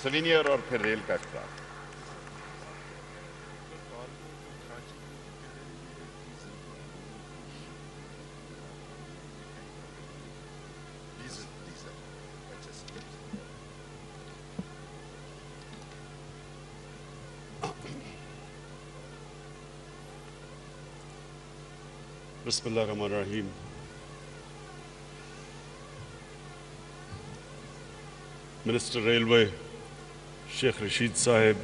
Souvenir اور پھر rail کا اختیار۔ بسم اللہ الرحمن الرحیم۔ منسٹر ریلوے شیخ رشید صاحب،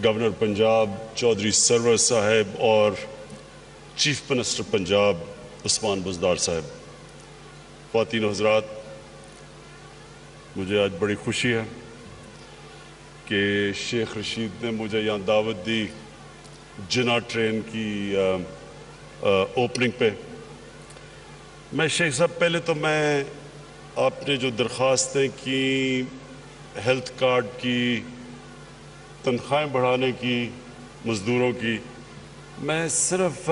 گورنر پنجاب چودھری سرور صاحب اور چیف منسٹر پنجاب عثمان بزدار صاحب، خواتین و حضرات، مجھے آج بڑی خوشی ہے کہ شیخ رشید نے مجھے یہاں دعوت دی جنا ٹرین کی اوپننگ پہ۔ میں شیخ صاحب، پہلے تو میں آپ نے جو درخواستیں کی ہیلتھ کارڈ کی، تنخواہیں بڑھانے کی، مزدوروں کی، میں صرف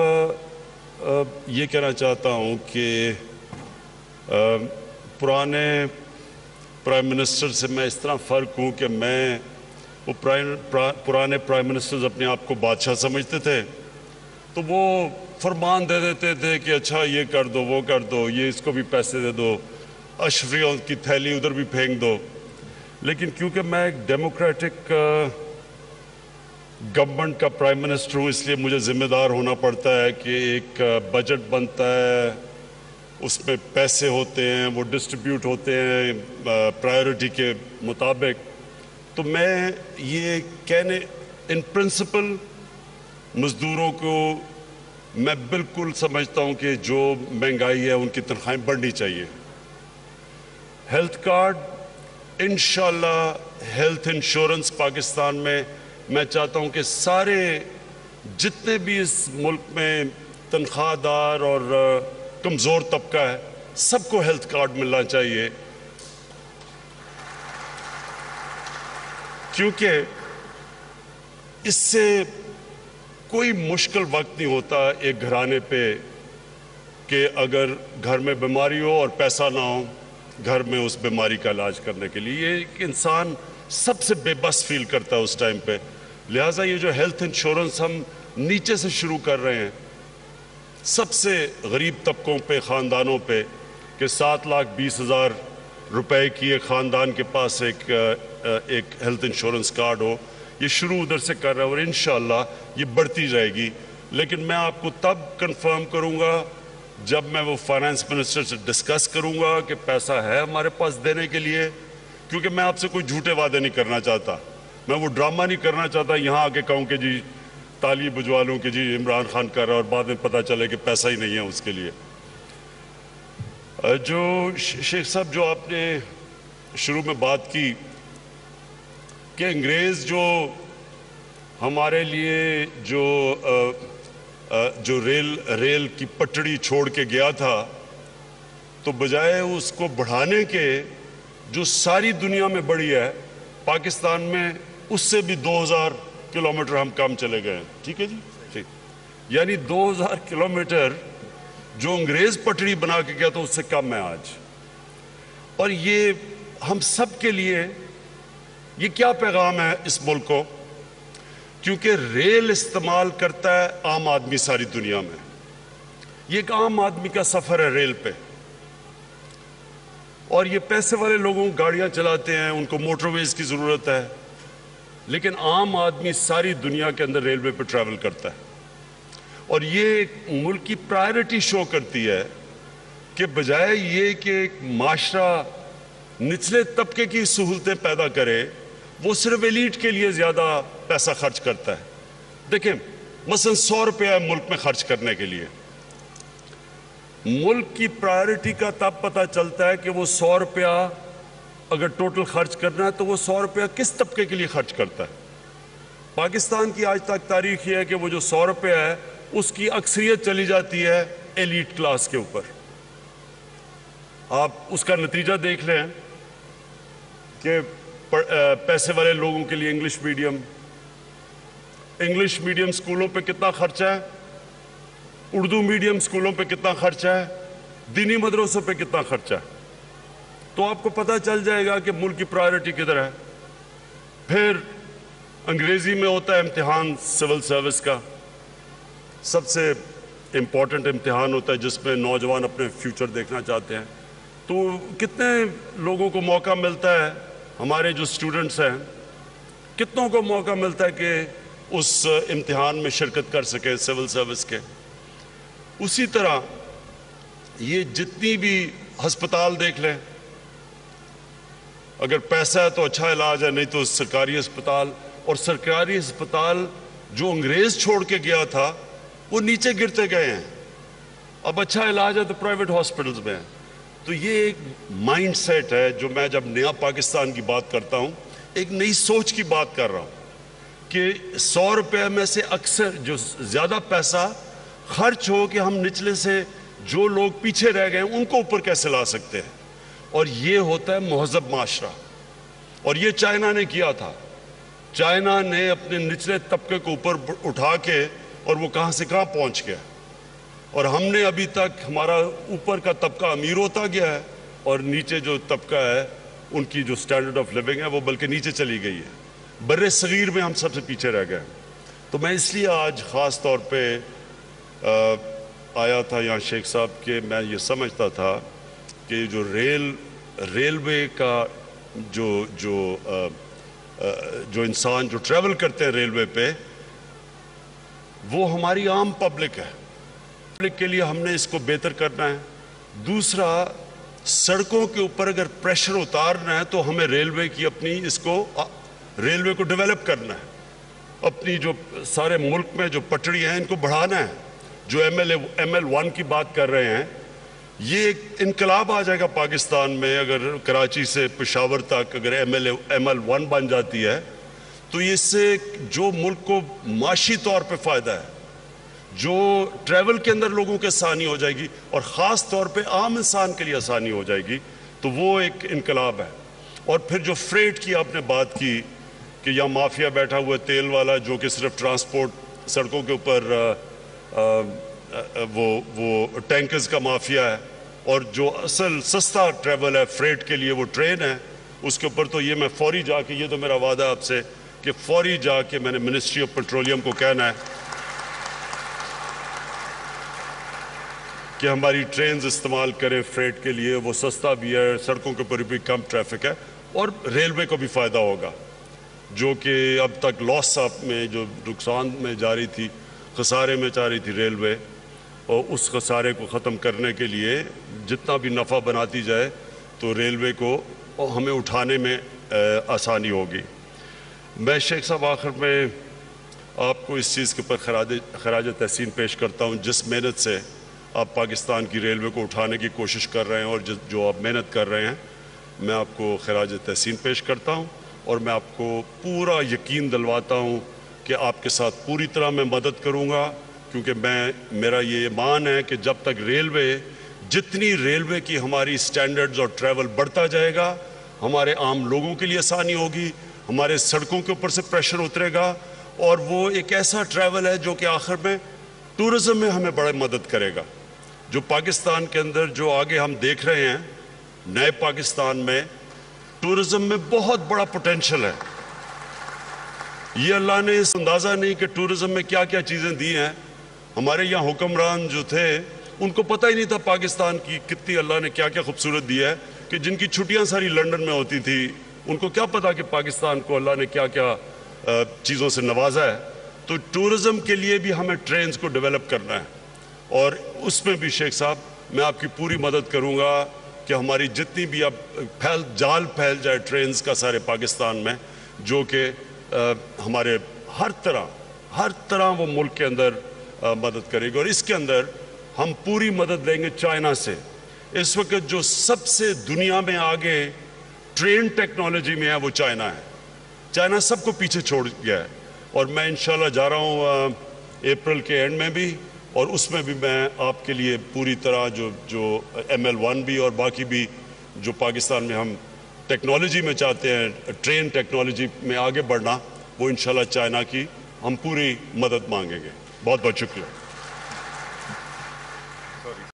یہ کہنا چاہتا ہوں کہ پرانے پرائم منسٹر سے میں اس طرح فرق ہوں کہ میں وہ پرانے پرائم منسٹرز اپنے آپ کو بادشاہ سمجھتے تھے، تو وہ فرمان دے دیتے تھے کہ اچھا یہ کر دو، وہ کر دو، یہ اس کو بھی پیسے دے دو، اشریوں کی تھیلی ادھر بھی پھینک دو۔ لیکن کیونکہ میں ایک ڈیموکریٹک گورنمنٹ کا پرائم منسٹر ہوں، اس لیے مجھے ذمہ دار ہونا پڑتا ہے کہ ایک بجٹ بنتا ہے، اس میں پیسے ہوتے ہیں، وہ ڈسٹریبیوٹ ہوتے ہیں پرائیورٹی کے مطابق۔ تو میں یہ کہنے ان پرنسپل مزدوروں کو میں بالکل سمجھتا ہوں کہ جو مہنگائی ہے ان کی تنخواہیں بڑھنی چاہیے۔ ہیلتھ کارڈ، انشاءاللہ ہیلتھ انشورنس پاکستان میں چاہتا ہوں کہ سارے جتنے بھی اس ملک میں تنخواہ دار اور کمزور طبقہ ہے، سب کو ہیلتھ کارڈ ملنا چاہیے، کیونکہ اس سے کوئی مشکل وقت نہیں ہوتا ایک گھرانے پہ کہ اگر گھر میں بیماری ہو اور پیسہ نہ ہو گھر میں اس بیماری کا علاج کرنے کے لیے۔ یہ ایک انسان سب سے بے بس فیل کرتا ہے اس ٹائم پہ۔ لہٰذا یہ جو ہیلتھ انشورنس ہم نیچے سے شروع کر رہے ہیں، سب سے غریب طبقوں پہ، خاندانوں پہ، کہ 7,20,000 روپے کی ایک خاندان کے پاس ایک ہیلتھ انشورنس کارڈ ہو، یہ شروع ادھر سے کر رہا ہے اور انشاءاللہ یہ بڑھتی جائے گی۔ لیکن میں آپ کو تب کنفرم کروں گا جب میں وہ فائنانس منسٹر سے ڈسکس کروں گا کہ پیسہ ہے ہمارے پاس دینے کے لیے، کیونکہ میں آپ سے کوئی جھوٹے وعدے نہیں کرنا چاہتا، میں وہ ڈرامہ نہیں کرنا چاہتا یہاں آ کے کہوں کہ جی تالی بجوا لوں کہ جی عمران خان کر رہا ہے اور بعد میں پتہ چلے کہ پیسہ ہی نہیں ہے اس کے لیے۔ جو شیخ صاحب جو آپ نے شروع میں بات کی کہ انگریز جو ہمارے لیے جو ریل کی پٹڑی چھوڑ کے گیا تھا، تو بجائے اس کو بڑھانے کے جو ساری دنیا میں بڑھی ہے، پاکستان میں اس سے بھی 2,000 کلومیٹر ہم کم چلے گئے ہیں۔ ٹھیک ہے جی، ٹھیک، یعنی 2,000 کلومیٹر جو انگریز پٹڑی بنا کے گیا تو اس سے کم ہے آج۔ اور یہ ہم سب کے لیے یہ کیا پیغام ہے اس ملک کو؟ کیونکہ ریل استعمال کرتا ہے عام آدمی ساری دنیا میں، یہ ایک عام آدمی کا سفر ہے ریل پہ، اور یہ پیسے والے لوگوں گاڑیاں چلاتے ہیں، ان کو موٹر ویز کی ضرورت ہے، لیکن عام آدمی ساری دنیا کے اندر ریلوے پہ ٹریول کرتا ہے۔ اور یہ ایک ملک کی پرائیورٹی شو کرتی ہے کہ بجائے یہ کہ ایک معاشرہ نچلے طبقے کی سہولتیں پیدا کرے، وہ صرف ایلیٹ کے لیے زیادہ پیسہ خرچ کرتا ہے۔ دیکھیں مثلا 100 روپیہ ہے ملک میں خرچ کرنے کے لیے، ملک کی پرائیورٹی کا تب پتہ چلتا ہے کہ وہ 100 روپیہ اگر ٹوٹل خرچ کرنا ہے تو وہ 100 روپیہ کس طبقے کے لیے خرچ کرتا ہے۔ پاکستان کی آج تک تاریخ یہ ہے کہ وہ جو 100 روپیہ ہے اس کی اکثریت چلی جاتی ہے ایلیٹ کلاس کے اوپر۔ آپ اس کا نتیجہ دیکھ لیں کہ پیسے والے لوگوں کے لیے انگلش میڈیم سکولوں پہ کتنا خرچہ ہے، اردو میڈیم سکولوں پہ کتنا خرچہ ہے، دینی مدرسوں پہ کتنا خرچہ ہے، تو آپ کو پتہ چل جائے گا کہ ملک کی پرائیورٹی کدھر ہے۔ پھر انگریزی میں ہوتا ہے امتحان سول سروس کا، سب سے امپورٹنٹ امتحان ہوتا ہے جس میں نوجوان اپنے فیوچر دیکھنا چاہتے ہیں. تو کتنے لوگوں کو موقع ملتا ہے، ہمارے جو اسٹوڈنٹس ہیں کتنوں کو موقع ملتا ہے کہ اس امتحان میں شرکت کر سکے سول سروس کے. اسی طرح یہ جتنی بھی ہسپتال دیکھ لیں، اگر پیسہ ہے تو اچھا علاج ہے، نہیں تو سرکاری ہسپتال. اور سرکاری ہسپتال جو انگریز چھوڑ کے گیا تھا وہ نیچے گرتے گئے ہیں. اب اچھا علاج ہے تو پرائیویٹ ہاسپٹلز میں ہے. تو یہ ایک مائنڈ سیٹ ہے جو میں جب نیا پاکستان کی بات کرتا ہوں ایک نئی سوچ کی بات کر رہا ہوں کہ 100 روپے میں سے اکثر جو زیادہ پیسہ خرچ ہو کہ ہم نچلے سے جو لوگ پیچھے رہ گئے ہیں ان کو اوپر کیسے لا سکتے ہیں. اور یہ ہوتا ہے مہذب معاشرہ. اور یہ چائنا نے کیا تھا. چائنا نے اپنے نچلے طبقے کو اوپر اٹھا کے اور وہ کہاں سے کہاں پہنچ گیا. اور ہم نے ابھی تک ہمارا اوپر کا طبقہ امیر ہوتا گیا ہے اور نیچے جو طبقہ ہے ان کی جو سٹینڈرڈ آف لیونگ ہے وہ بلکہ نیچے چلی گئی ہے. بر صغیر میں ہم سب سے پیچھے رہ گئے. تو میں اس لیے آج خاص طور پہ آیا تھا یہاں شیخ صاحب کہ میں یہ سمجھتا تھا کہ جو ریلوے کا جو انسان جو ٹریول کرتے ہیں ریلوے پہ وہ ہماری عام پبلک ہے. پبلک کے لیے ہم نے اس کو بہتر کرنا ہے. دوسرا، سڑکوں کے اوپر اگر پریشر اتارنا ہے تو ہمیں ریلوے کی ریلوے کو ڈیولپ کرنا ہے. اپنی جو سارے ملک میں جو پٹڑی ہیں ان کو بڑھانا ہے. جو ML1 کی بات کر رہے ہیں یہ ایک انقلاب آ جائے گا پاکستان میں. اگر کراچی سے پشاور تک اگر ML1 بن جاتی ہے تو اس سے جو ملک کو معاشی طور پہ فائدہ ہے، جو ٹریول کے اندر لوگوں کے آسانی ہو جائے گی اور خاص طور پہ عام انسان کے لیے آسانی ہو جائے گی، تو وہ ایک انقلاب ہے. اور پھر جو فریٹ کی آپ نے بات کی کہ یہاں مافیا بیٹھا ہوا ہے تیل والا جو کہ صرف ٹرانسپورٹ سڑکوں کے اوپر وہ ٹینکرز کا مافیا ہے، اور جو اصل سستا ٹریول ہے فریٹ کے لیے وہ ٹرین ہے. اس کے اوپر تو یہ میں فوری جا کے، یہ تو میرا وعدہ آپ سے کہ فوری جا کے میں نے منسٹری آف پیٹرولیم کو کہنا ہے کہ ہماری ٹرینز استعمال کریں فریٹ کے لیے. وہ سستا بھی ہے، سڑکوں کے اوپر بھی کم ٹریفک ہے اور ریلوے کو بھی فائدہ ہوگا جو کہ اب تک لاس میں جو نقصان میں جا رہی تھی، خسارے میں جا رہی تھی ریلوے، اور اس خسارے کو ختم کرنے کے لیے جتنا بھی نفع بناتی جائے تو ریلوے کو ہمیں اٹھانے میں آسانی ہوگی. میں شیخ صاحب آخر میں آپ کو اس چیز کے اوپر خراج تحسین پیش کرتا ہوں جس محنت سے آپ پاکستان کی ریلوے کو اٹھانے کی کوشش کر رہے ہیں اور جو آپ محنت کر رہے ہیں. میں آپ کو خراج تحسین پیش کرتا ہوں اور میں آپ کو پورا یقین دلواتا ہوں کہ آپ کے ساتھ پوری طرح میں مدد کروں گا، کیونکہ میرا یہ ایمان ہے کہ جب تک جتنی ریلوے کی ہماری سٹینڈرڈز اور ٹریول بڑھتا جائے گا، ہمارے عام لوگوں کے لیے آسانی ہوگی، ہمارے سڑکوں کے اوپر سے پریشر اترے گا، اور وہ ایک ایسا ٹریول ہے جو کہ آخر میں ٹورزم میں ہمیں بڑا مدد کرے گا. جو پاکستان کے اندر جو آگے ہم دیکھ رہے ہیں نئے پاکستان میں ٹورزم میں بہت بڑا پوٹینشل ہے. یہ اللہ نے اس اندازہ نہیں کہ ٹورزم میں کیا کیا چیزیں دی ہیں. ہمارے یہاں حکمران جو تھے ان کو پتہ ہی نہیں تھا پاکستان کی کتنی اللہ نے کیا کیا خوبصورت دی ہے، کہ جن کی چھٹیاں ساری لنڈن میں ہوتی تھی ان کو کیا پتا کہ پاکستان کو اللہ نے کیا کیا چیزوں سے نوازا ہے. تو ٹورزم کے لیے بھی ہمیں ٹرینز کو ڈیولپ کرنا ہے، اور اس میں بھی شیخ صاحب میں آپ کی پوری مدد کروں گا کہ ہماری جتنی بھی اب جال پھیل جائے ٹرینز کا سارے پاکستان میں، جو کہ ہمارے ہر طرح وہ ملک کے اندر مدد کرے گی. اور اس کے اندر ہم پوری مدد لیں گے چائنا سے. اس وقت جو سب سے دنیا میں آگے ٹرین ٹیکنالوجی میں ہے وہ چائنا ہے. چائنا سب کو پیچھے چھوڑ گیا ہے، اور میں انشاءاللہ جا رہا ہوں اپریل کے اینڈ میں بھی، اور اس میں بھی میں آپ کے لیے پوری طرح جو ML1 بھی اور باقی بھی جو پاکستان میں ہم ٹیکنالوجی میں چاہتے ہیں، ٹرین ٹیکنالوجی میں آگے بڑھنا، وہ انشاءاللہ چائنا کی ہم پوری مدد مانگیں گے. بہت بہت شکریہ.